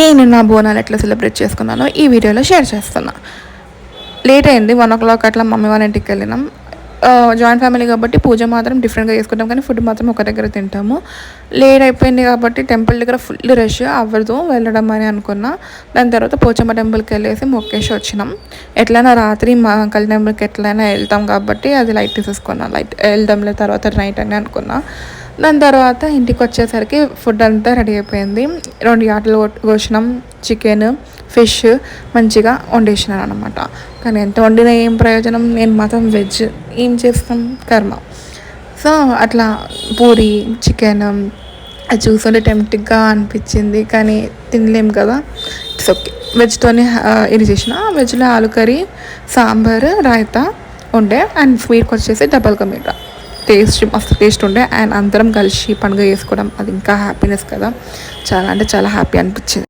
నేను నా బోనాలు ఎట్లా సెలబ్రేట్ చేసుకున్నానో ఈ వీడియోలో షేర్ చేస్తున్నా. లేట్ అయింది, 1 o'clock అట్లా మమ్మీ వాళ్ళ ఇంటికి వెళ్ళినాం. జాయింట్ ఫ్యామిలీ కాబట్టి పూజ మాత్రం డిఫరెంట్గా చేసుకుంటాం, కానీ ఫుడ్ మాత్రం ఒక దగ్గర తింటాము. లేట్ అయిపోయింది కాబట్టి టెంపుల్ దగ్గర ఫుల్ రష్ అవ్వదు వెళ్ళడం అని అనుకున్నా. దాని తర్వాత పోచమ్మ టెంపుల్కి వెళ్ళేసి మొక్కేసి వచ్చినాం. ఎట్లయినా రాత్రి మా అంకల్ టెంపుల్కి ఎట్లయినా వెళ్తాం కాబట్టి అది లైట్ తీసేసుకున్నా. లైట్ వెళ్దాంలే తర్వాత నైట్ అని అనుకున్నా. దాని తర్వాత ఇంటికి వచ్చేసరికి ఫుడ్ అంతా రెడీ అయిపోయింది. 2 యాటలు కోసినాం, చికెన్, ఫిష్ మంచిగా వండేసినాను అనమాట. కానీ ఎంత వండినా ఏం ప్రయోజనం, నేను మాత్రం వెజ్, ఏం చేస్తాం కర్మ. సో అట్లా పూరి చికెన్ అది చూస్తుంటే టెంప్టింగ్గా అనిపించింది, కానీ తినలేం కదా. It's okay. వెజ్తోనే ఇది చేసిన. వెజ్లో ఆలు కర్రీ, సాంబార్, రాయితా ఉండే అండ్ స్వీట్కి వచ్చేసి డబల్ కా మీఠా. మస్తు టేస్ట్ ఉండే. అండ్ అందరం కలిసి పండుగ చేసుకోవడం అది ఇంకా హ్యాపీనెస్ కదా. చాలా అంటే చాలా హ్యాపీ అనిపించింది.